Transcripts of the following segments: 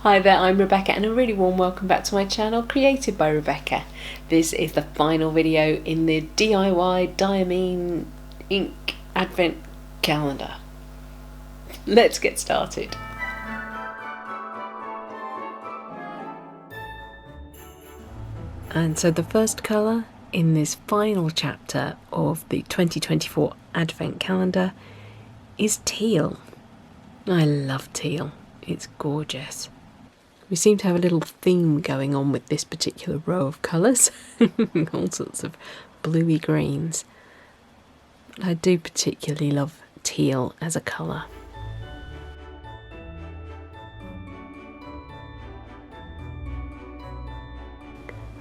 Hi there, I'm Rebecca and a really warm welcome back to my channel, Created by Rebecca. This is the final video in the DIY Diamine ink advent calendar. Let's get started. And so the first colour in this final chapter of the 2024 advent calendar is teal. I love teal, it's gorgeous. We seem to have a little theme going on with this particular row of colours, all sorts of bluey greens. I do particularly love teal as a colour.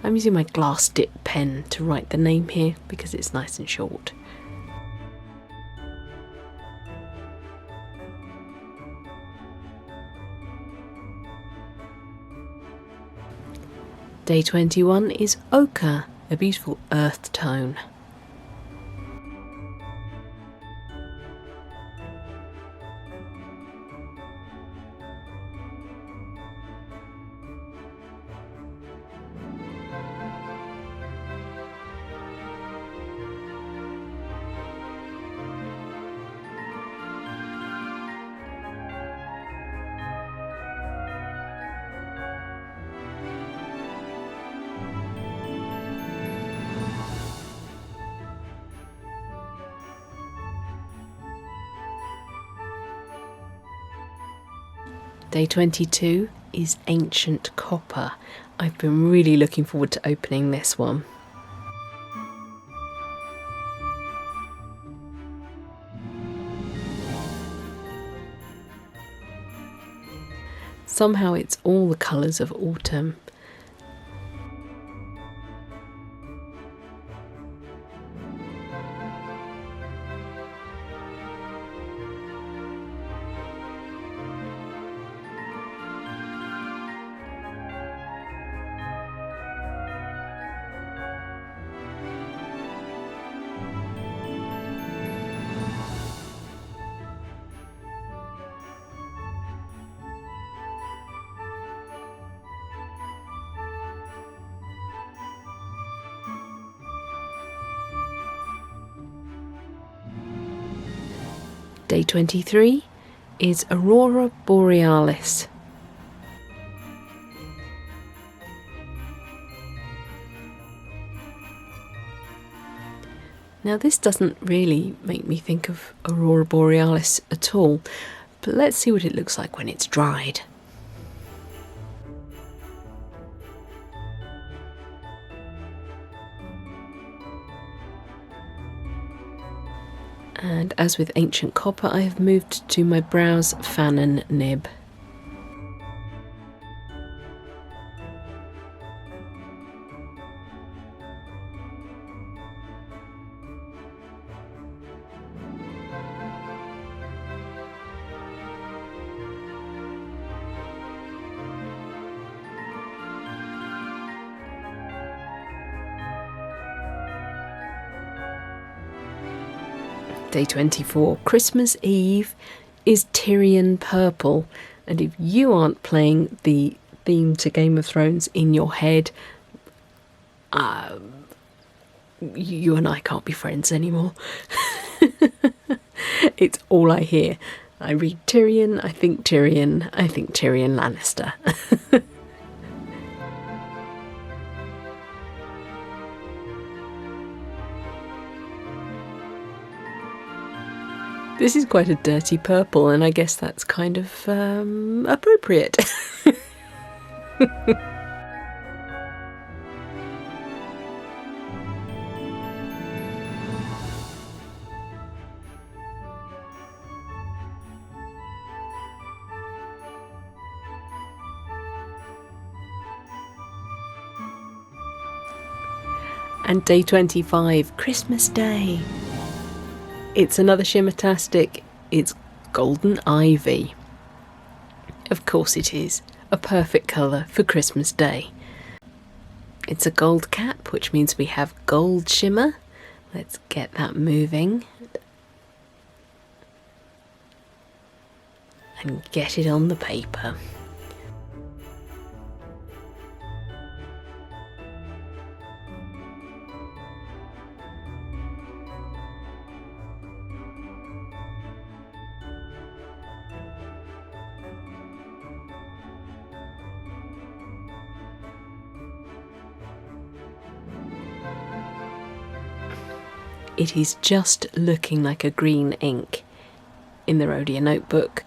I'm using my glass dip pen to write the name here because it's nice and short. Day 21 is ochre, a beautiful earth tone. Day 22 is ancient copper. I've been really looking forward to opening this one. Somehow it's all the colours of autumn. Day 23 is Aurora Borealis. Now this doesn't really make me think of Aurora Borealis at all, but let's see what it looks like when it's dried. And as with ancient copper, I have moved to my Browse Fanon nib. Day 24, Christmas Eve, is Tyrian Purple, and if you aren't playing the theme to Game of Thrones in your head, you and I can't be friends anymore. It's all I hear. I read Tyrion, I think Tyrion Lannister. This is quite a dirty purple, and I guess that's kind of appropriate. And day 25, Christmas Day. It's another Shimmertastic, it's Golden Ivy. Of course it is, a perfect colour for Christmas Day. It's a gold cap, which means we have gold shimmer. Let's get that moving. and get it on the paper. it is just looking like a green ink in the Rhodia notebook.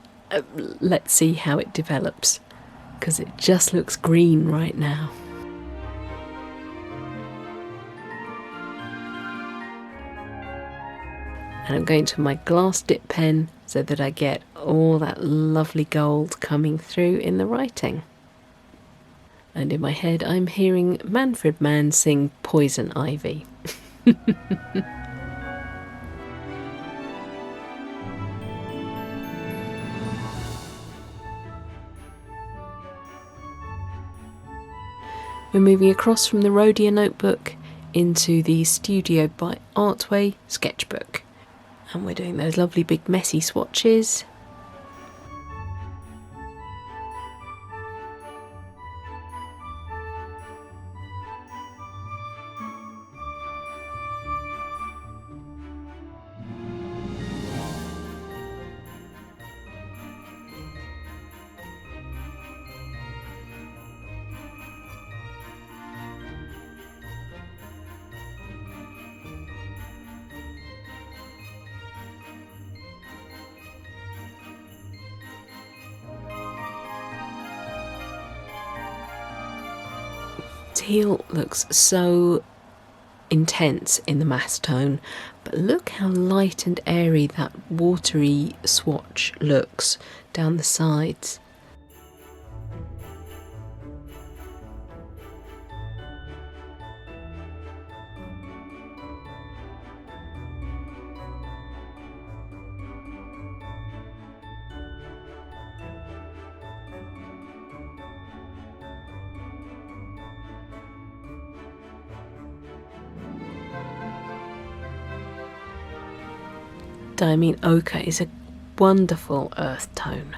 Let's see how it develops, because it just looks green right now. And I'm going to my glass dip pen so that I get all that lovely gold coming through in the writing. And in my head I'm hearing Manfred Mann sing Poison Ivy. We're moving across from the Rhodia notebook into the Studio by Artway sketchbook. And we're doing those lovely big messy swatches. Teal looks so intense in the mass tone, but look how light and airy that watery swatch looks down the sides. Diamine ochre is a wonderful earth tone.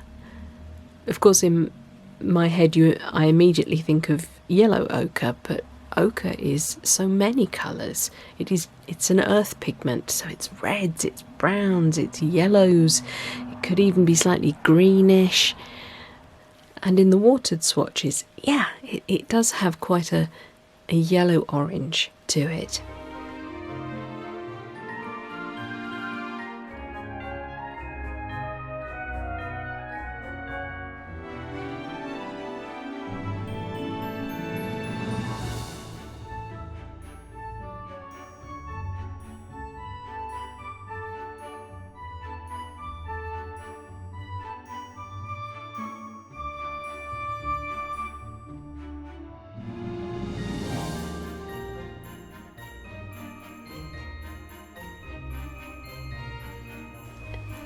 Of course, in my head I immediately think of yellow ochre, but ochre is so many colours. It's an earth pigment, so it's reds, it's browns, it's yellows, it could even be slightly greenish. And in the watered swatches, yeah, it does have quite a yellow orange to it.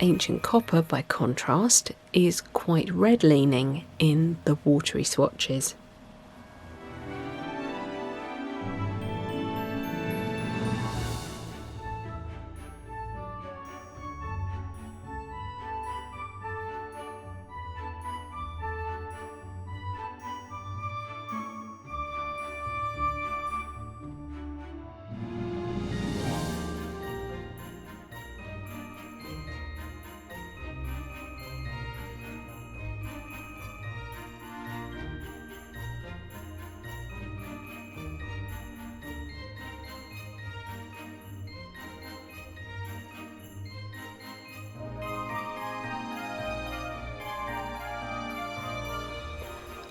Ancient Copper, by contrast, is quite red leaning in the watery swatches.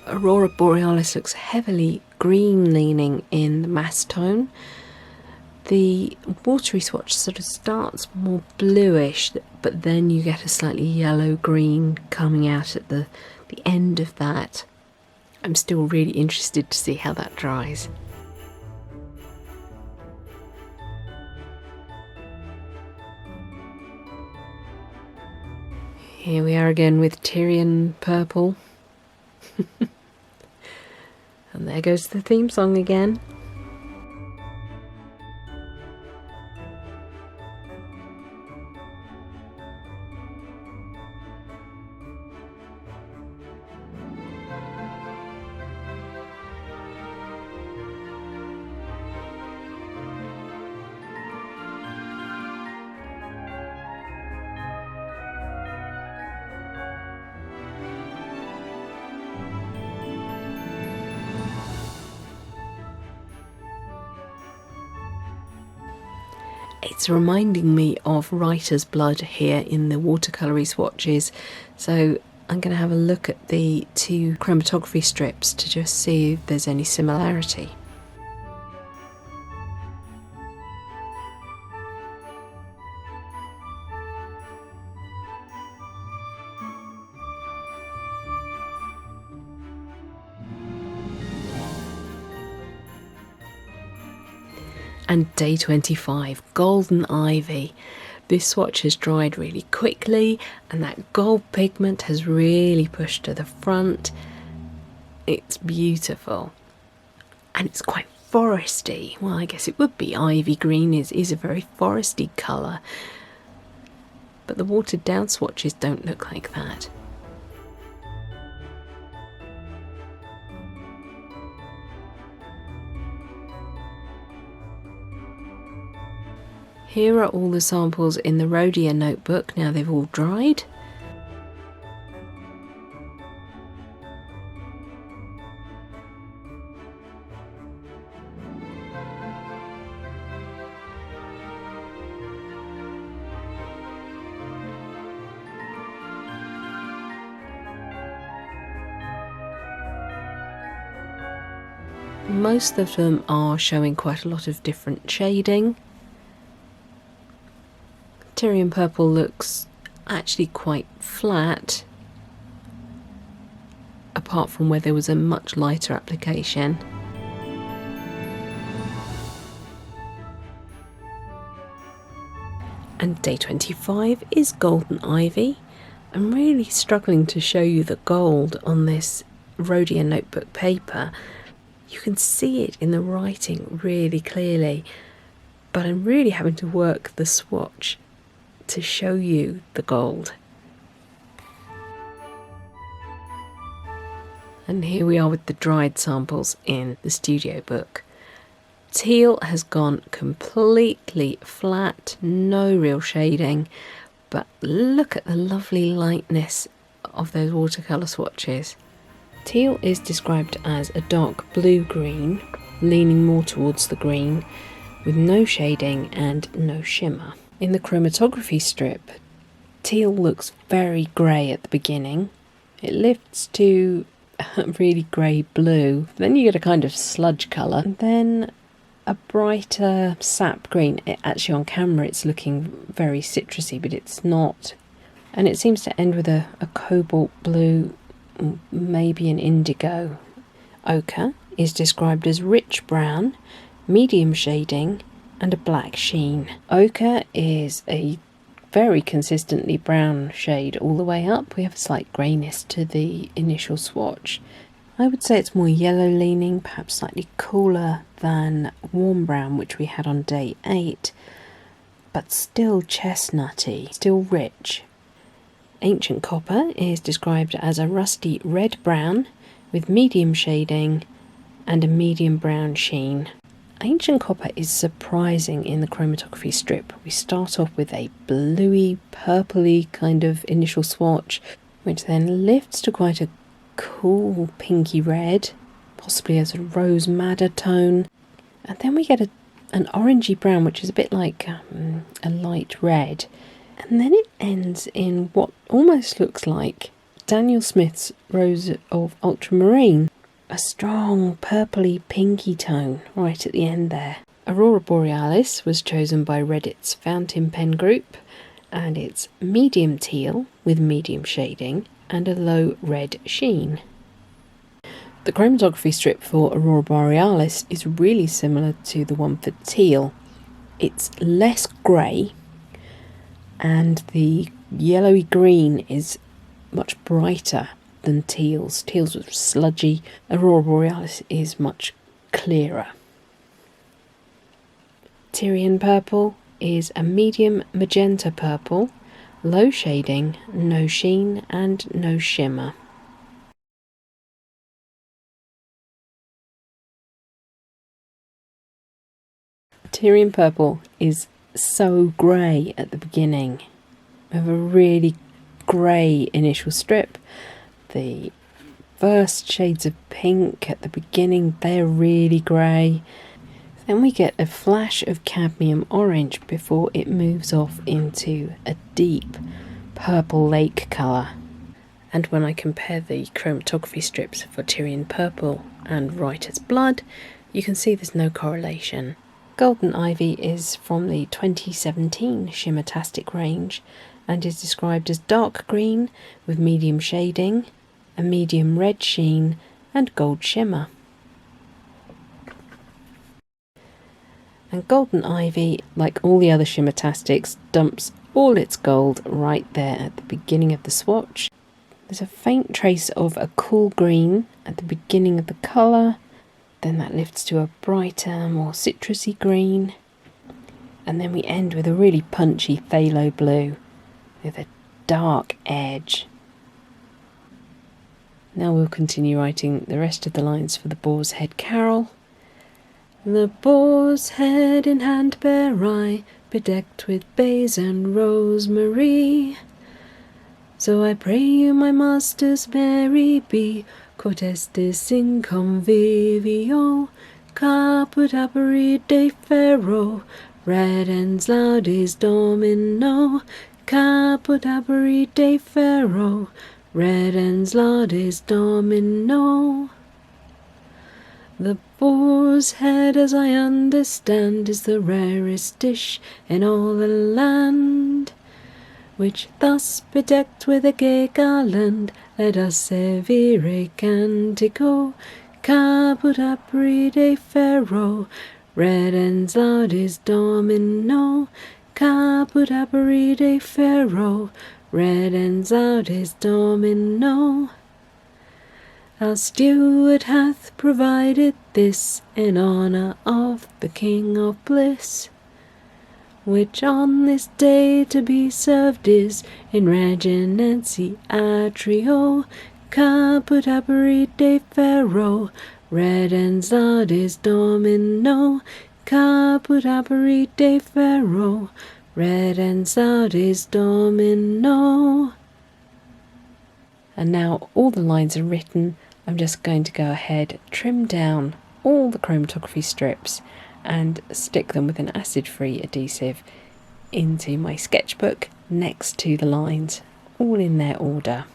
Aurora Borealis looks heavily green leaning in the mass tone. The watery swatch sort of starts more bluish, but then you get a slightly yellow-green coming out at the end of that. I'm still really interested to see how that dries. Here we are again with Tyrian purple. And there goes the theme song again. It's reminding me of writer's blood here in the watercolour swatches, so I'm going to have a look at the two chromatography strips to just see if there's any similarity. And day 25, Golden Ivy. This swatch has dried really quickly and that gold pigment has really pushed to the front. It's beautiful and it's quite foresty. Well, I guess it would be. Ivy green is a very foresty colour, but the watered down swatches don't look like that. Here are all the samples in the Rhodia notebook, now they've all dried. Most of them are showing quite a lot of different shading. Tyrian purple looks actually quite flat, apart from where there was a much lighter application. And day 25 is Golden Ivy. I'm really struggling to show you the gold on this Rhodia notebook paper. You can see it in the writing really clearly, but I'm really having to work the swatch to show you the gold. And here we are with the dried samples in the studio book. Teal has gone completely flat, no real shading, but look at the lovely lightness of those watercolour swatches. Teal is described as a dark blue-green, leaning more towards the green, with no shading and no shimmer. In the chromatography strip, teal looks very grey at the beginning. It lifts to a really grey blue. Then you get a kind of sludge colour. And then a brighter sap green. Actually on camera it's looking very citrusy, but it's not. And it seems to end with a cobalt blue, maybe an indigo. Ochre is described as rich brown, medium shading, and a black sheen. Ochre is a very consistently brown shade all the way up. We have a slight greyness to the initial swatch. I would say it's more yellow leaning, perhaps slightly cooler than warm brown, which we had on day 8, but still chestnutty, still rich. Ancient Copper is described as a rusty red brown with medium shading and a medium brown sheen. Ancient Copper is surprising in the chromatography strip. We start off with a bluey, purpley kind of initial swatch, which then lifts to quite a cool pinky red, possibly a sort of rose madder tone, and then we get an orangey brown, which is a bit like a light red, and then it ends in what almost looks like Daniel Smith's Rose of Ultramarine. A strong purpley pinky tone right at the end there. Aurora Borealis was chosen by Reddit's Fountain Pen group, and it's medium teal with medium shading and a low red sheen. The chromatography strip for Aurora Borealis is really similar to the one for teal. It's less grey and the yellowy green is much brighter than teals. Teals was sludgy. Aurora Borealis is much clearer. Tyrian purple is a medium magenta purple, low shading, no sheen and no shimmer. Tyrian purple is so grey at the beginning. We have a really grey initial strip. The first shades of pink at the beginning, they're really grey. Then we get a flash of cadmium orange before it moves off into a deep purple lake colour. And when I compare the chromatography strips for Tyrian Purple and Writer's Blood, you can see there's no correlation. Golden Ivy is from the 2017 Shimmertastic range and is described as dark green with medium shading, a medium red sheen and gold shimmer. And Golden Ivy, like all the other Shimmertastics, dumps all its gold right there at the beginning of the swatch. There's a faint trace of a cool green at the beginning of the colour, then that lifts to a brighter, more citrusy green, and then we end with a really punchy phthalo blue with a dark edge. Now we'll continue writing the rest of the lines for the Boar's Head Carol. The boar's head in hand bear I, bedecked with bays and rosemary. So I pray you, my masters, merry be, quod estis in convivio, caput aperide ferro, redens laudis domino, caput aperide ferro, redens laudis domino. The boar's head, as I understand, is the rarest dish in all the land, which thus bedecked with a gay garland, let us servire cantico, caput aperide ferro, redens laudis domino, caput aperide ferro, redens laudis domino. Our steward hath provided this in honour of the King of Bliss, which on this day to be served is in reginensi atrio, caput aperide ferro, redens laudis domino, caput aperide ferro, redens laudis domino. And now all the lines are written. I'm just going to go ahead, trim down all the chromatography strips and stick them with an acid-free adhesive into my sketchbook next to the lines, all in their order.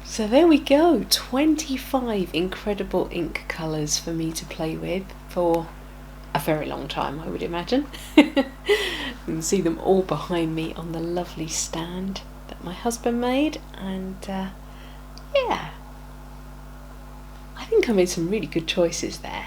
So there we go, 25 incredible ink colours for me to play with for a very long time, I would imagine. You can see them all behind me on the lovely stand that my husband made, and yeah, I think I made some really good choices there.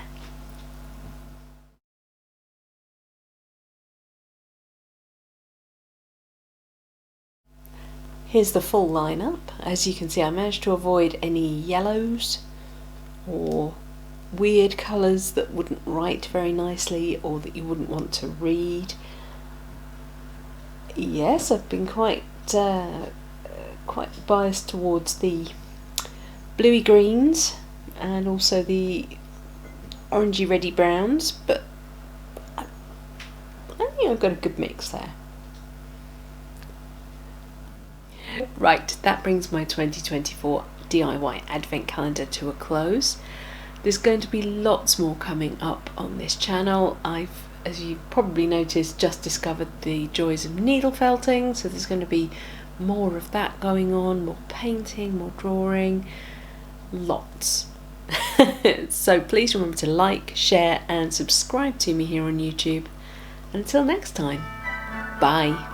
Here's the full lineup. As you can see, I managed to avoid any yellows or weird colours that wouldn't write very nicely or that you wouldn't want to read. Yes, I've been quite biased towards the bluey greens and also the orangey reddy browns, but I think I've got a good mix there. Right, that brings my 2024 DIY Advent Calendar to a close. There's going to be lots more coming up on this channel. I've, as you probably noticed, just discovered the joys of needle felting, so there's going to be more of that going on, more painting, more drawing, lots. So please remember to like, share and subscribe to me here on YouTube. Until next time, bye.